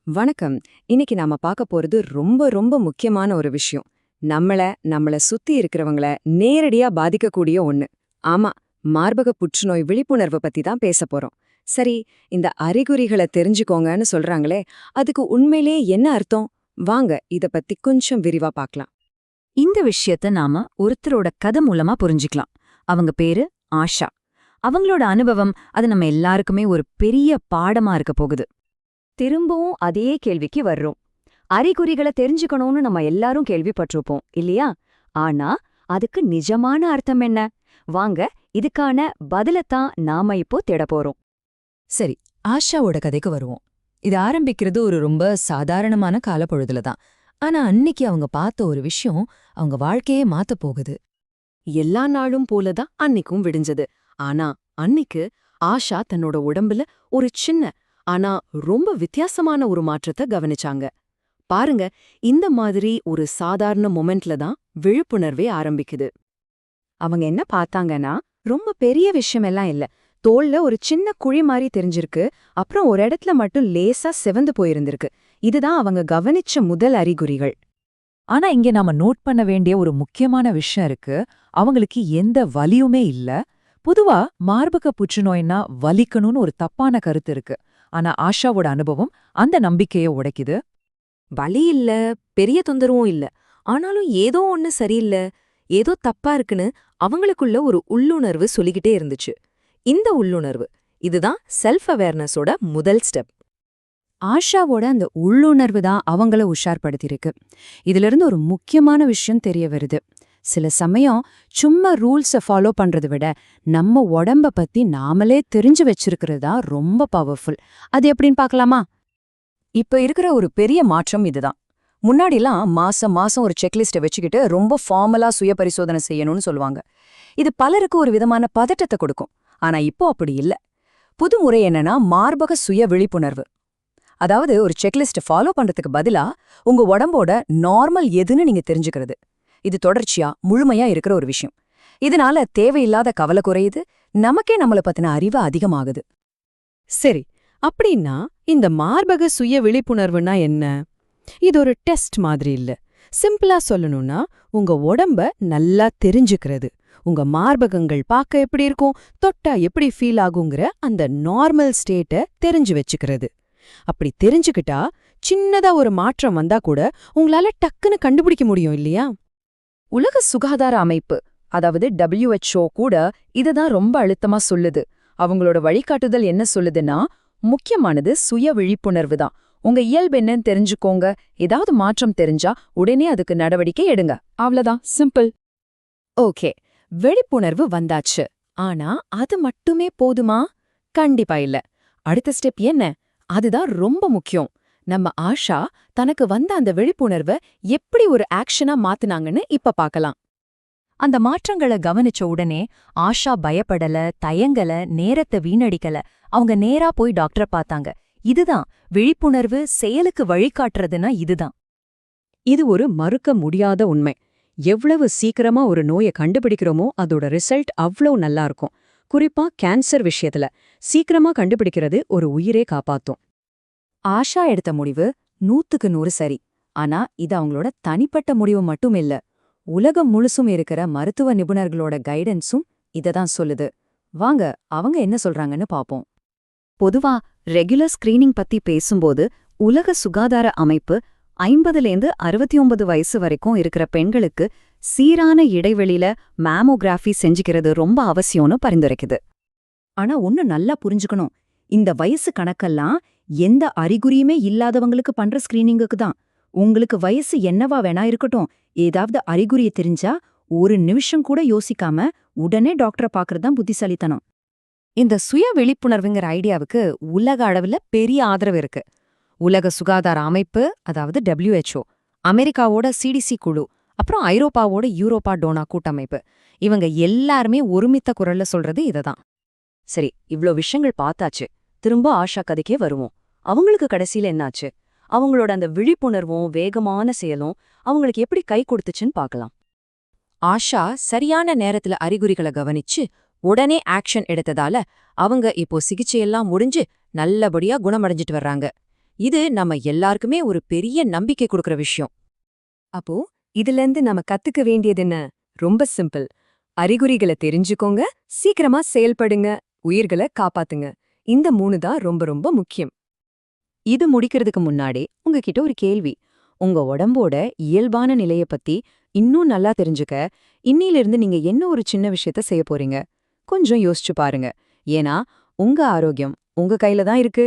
வணக்கம். இன்னைக்கு நாம பார்க்க போறது ரொம்ப ரொம்ப முக்கியமான ஒரு விஷயம். நம்மள சுத்தி இருக்கிறவங்கள நேரடியா பாதிக்கக்கூடிய ஒண்ணு. ஆமா, மார்பக புற்றுநோய் விழிப்புணர்வு பத்தி தான் பேசப் போறோம். சரி, இந்த அறிகுறிகளை தெரிஞ்சுக்கோங்கன்னு சொல்றாங்களே, அதுக்கு உண்மையிலேயே என்ன அர்த்தம்? வாங்க இத பத்தி கொஞ்சம் விரிவா பார்க்கலாம். இந்த விஷயத்த நாம ஒருத்தரோட கதை மூலமா புரிஞ்சுக்கலாம். அவங்க பேரு ஆஷா. அவங்களோட அனுபவம் அது நம்ம எல்லாருக்குமே ஒரு பெரிய பாடமா இருக்க போகுது. திரும்பவும் அதே கேள்விக்கு வர்றோம். அறிகுறிகளை தெரிஞ்சுக்கணும்னு நம்ம எல்லாரும் கேள்விப்பட்டிருப்போம் இல்லையா? ஆனா அதுக்கு நிஜமான அர்த்தம் என்ன? வாங்க இதுக்கான பதிலத்தான் நாம இப்போ தேடப் போறோம். சரி, ஆஷாவோட கதைக்கு வருவோம். இது ஆரம்பிக்கிறது ஒரு ரொம்ப சாதாரணமான காலப்பொழுதுல தான். ஆனா அன்னிக்கு அவங்க பார்த்த ஒரு விஷயம் அவங்க வாழ்க்கையே மாத்தப் போகுது. எல்லா நாளும் போலதான் அன்னைக்கும் விடிஞ்சது. ஆனா அன்னைக்கு ஆஷா தன்னோட உடம்புல ஒரு சின்ன ஆனா ரொம்ப வித்தியாசமான ஒரு மாற்றத்தை கவனிச்சாங்க. பாருங்க, இந்த மாதிரி ஒரு சாதாரண மொமெண்ட்ல தான் விழிப்புணர்வே ஆரம்பிக்குது. அவங்க என்ன பார்த்தாங்கன்னா, ரொம்ப பெரிய விஷயமெல்லாம் இல்ல. தோல்ல ஒரு சின்ன குழி மாதிரி தெரிஞ்சிருக்கு, அப்புறம் ஒரு இடத்துல மட்டும் லேசா சிவந்து போயிருந்திருக்கு. இதுதான் அவங்க கவனிச்ச முதல் அறிகுறிகள். ஆனா இங்க நாம நோட் பண்ண வேண்டிய ஒரு முக்கியமான விஷயம் இருக்கு. அவங்களுக்கு எந்த வலியுமே இல்ல. பொதுவா மார்பக புற்றுநோய்னா வலிக்கணும்னு ஒரு தப்பான கருத்து இருக்கு. ஆனா ஆஷாவோட அனுபவம் அந்த நம்பிக்கையை உடைக்குது. வலி இல்ல, பெரிய தொந்தரவும் இல்ல. ஆனாலும் ஏதோ ஒண்ணு சரியில்ல, ஏதோ தப்பா இருக்குன்னு அவங்களுக்குள்ள ஒரு உள்ளுணர்வு சொல்லிக்கிட்டே இருந்துச்சு. இந்த உள்ளுணர்வு, இதுதான் செல்ஃப் அவேர்னஸோட முதல் ஸ்டெப். ஆஷாவோட அந்த உள்ளுணர்வு தான் அவங்கள உஷார்படுத்தியிருக்கு. இதிலிருந்து ஒரு முக்கியமான விஷயம் தெரிய வருது. சில சமயம் சும்மா ரூல்ஸை ஃபாலோ பண்றதை விட நம்ம உடம்ப பத்தி நாமளே தெரிஞ்சு வச்சிருக்கிறது தான் ரொம்ப பவர்ஃபுல். அது எப்படின்னு பார்க்கலாமா? இப்ப இருக்கிற ஒரு பெரிய மாற்றம் இதுதான். முன்னாடிலாம் மாசம் மாசம் ஒரு செக்லிஸ்ட்டை வச்சுக்கிட்டு ரொம்ப ஃபார்மலா சுய பரிசோதனை செய்யணும்னு சொல்லுவாங்க. இது பலருக்கு ஒரு விதமான பதட்டத்தை கொடுக்கும். ஆனா இப்போ அப்படி இல்ல. புது முறை என்னன்னா மார்பக சுய விழிப்புணர்வு. அதாவது ஒரு செக்லிஸ்ட்டை ஃபாலோ பண்றதுக்கு பதிலா உங்க உடம்போட நார்மல் எதுன்னு நீங்க தெரிஞ்சுக்கிறது. இது தொடர்ச்சியா முழுமையா இருக்கிற ஒரு விஷயம். இதனால தேவையில்லாத கவலை குறையுது, நமக்கே நம்மள பத்தின அறிவு அதிகமாகுது. சரி, அப்படின்னா இந்த மார்பக சுய விழிப்புணர்வுனா என்ன? இது ஒரு டெஸ்ட் மாதிரி இல்ல. சிம்பிளா சொல்லணும்னா, உங்க உடம்ப நல்லா தெரிஞ்சுக்கிறது. உங்க மார்பகங்கள் பார்க்க எப்படி இருக்கும், தொட்டா எப்படி ஃபீல் ஆகுங்கிற அந்த நார்மல் ஸ்டேட்டை தெரிஞ்சு வச்சுக்கிறது. அப்படி தெரிஞ்சுக்கிட்டா சின்னதா ஒரு மாற்றம் வந்தா கூட உங்களால டக்குன்னு கண்டுபிடிக்க முடியும் இல்லையா? உலக சுகாதார அமைப்பு, அதாவது WHO கூட இததான் ரொம்ப அழுத்தமா சொல்லுது. அவங்களோட வழிகாட்டுதல் என்ன சொல்லுதுன்னா, முக்கியமானது சுய விழிப்புணர்வு தான். உங்க இயல்பு என்னன்னு தெரிஞ்சுக்கோங்க. ஏதாவது மாற்றம் தெரிஞ்சா உடனே அதுக்கு நடவடிக்கை எடுங்க. அவ்வளவுதான், சிம்பிள். ஓகே, விழிப்புணர்வு வந்தாச்சு. ஆனா அது மட்டுமே போதுமா? கண்டிப்பா இல்ல. அடுத்த ஸ்டெப் என்ன? அதுதான் ரொம்ப முக்கியம். நம்ம ஆஷா தனக்கு வந்த அந்த விழிப்புணர்வை எப்படி ஒரு ஆக்ஷனா மாத்துனாங்கன்னு இப்ப பார்க்கலாம். அந்த மாற்றங்களை கவனிச்ச உடனே ஆஷா பயப்படல, தயங்கல, நேரத்தை வீணடிக்கல. அவங்க நேரா போய் டாக்டரை பார்த்தாங்க. இதுதான் விழிப்புணர்வு செயலுக்கு வழிகாட்டுறதுன்னா இதுதான். இது ஒரு மறுக்க முடியாத உண்மை. எவ்வளவு சீக்கிரமா ஒரு நோயை கண்டுபிடிக்கிறோமோ அதோட ரிசல்ட் அவ்வளவு நல்லா இருக்கும். குறிப்பா கேன்சர் விஷயத்துல சீக்கிரமா கண்டுபிடிக்கிறது ஒரு உயிரே காப்பாத்தும். ஆஷா எடுத்த முடிவு 100க்கு 100 சரி. ஆனா இது அவங்களோட தனிப்பட்ட முடிவு மட்டும் இல்ல. உலகம் முழுசும் இருக்கிற மருத்துவ நிபுணர்களோட கைடன்ஸும் இததான் சொல்லுது. வாங்க அவங்க என்ன சொல்றாங்கன்னு பாப்போம். பொதுவா ரெகுலர் ஸ்கிரீனிங் பத்தி பேசும்போது உலக சுகாதார அமைப்பு 50லேருந்து 69 வயசு வரைக்கும் இருக்கிற பெண்களுக்கு சீரான இடைவெளியில மேமோகிராஃபி செஞ்சுக்கிறது ரொம்ப அவசியம்னு பரிந்துரைக்குது. ஆனா ஒன்னு நல்லா புரிஞ்சுக்கணும். இந்த வயசு கணக்கெல்லாம் எந்த அறிகுறியுமே இல்லாதவங்களுக்கு பண்ற ஸ்கிரீனிங்குக்கு தான். உங்களுக்கு வயசு என்னவா வேணா இருக்கட்டும், ஏதாவது அறிகுறியை தெரிஞ்சா ஒரு நிமிஷம் கூட யோசிக்காம உடனே டாக்டரை பாக்குறதுதான் புத்திசாலித்தனம். இந்த சுய விழிப்புணர்வுங்கிற ஐடியாவுக்கு உலக அளவுல பெரிய ஆதரவு இருக்கு. உலக சுகாதார அமைப்பு, அதாவது WHO, அமெரிக்காவோட CDC குழு, அப்புறம் ஐரோப்பாவோட யூரோப்பா டோனா கூட்டமைப்பு, இவங்க எல்லாருமே ஒருமித்த குரல்ல சொல்றது இததான். சரி, இவ்ளோ விஷயங்கள் பார்த்தாச்சு. திரும்ப ஆஷா கதைக்கே வருவோம். அவங்களுக்கு கடைசியில என்னாச்சு? அவங்களோட அந்த விழிப்புணர்வும் வேகமான செயலும் அவங்களுக்கு எப்படி கை கொடுத்துச்சுன்னு பார்க்கலாம். ஆஷா சரியான நேரத்துல அறிகுறிகளை கவனிச்சு உடனே ஆக்ஷன் எடுத்ததால அவங்க இப்போ சிகிச்சையெல்லாம் முடிஞ்சு நல்லபடியா குணமடைஞ்சிட்டு வர்றாங்க. இது நம்ம எல்லாருக்குமே ஒரு பெரிய நம்பிக்கை கொடுக்கற விஷயம். அப்போ இதிலிருந்து நம்ம கத்துக்க வேண்டியது என்ன? ரொம்ப சிம்பிள். அறிகுறிகளை தெரிஞ்சுக்கோங்க, சீக்கிரமா செயல்படுங்க, உயிர்களை காப்பாத்துங்க. இந்த 3 தான் ரொம்ப ரொம்ப முக்கியம். இது முடிக்கிறதுக்கு முன்னாடி உங்ககிட்ட ஒரு கேள்வி. உங்க உடம்போட இயல்பான நிலைய பத்தி இன்னும் நல்லா தெரிஞ்சுக்க இன்னிலிருந்து நீங்க என்ன ஒரு சின்ன விஷயத்த செய்ய போறீங்க? கொஞ்சம் யோசிச்சு பாருங்க. ஏன்னா உங்க ஆரோக்கியம் உங்க கையில தான் இருக்கு.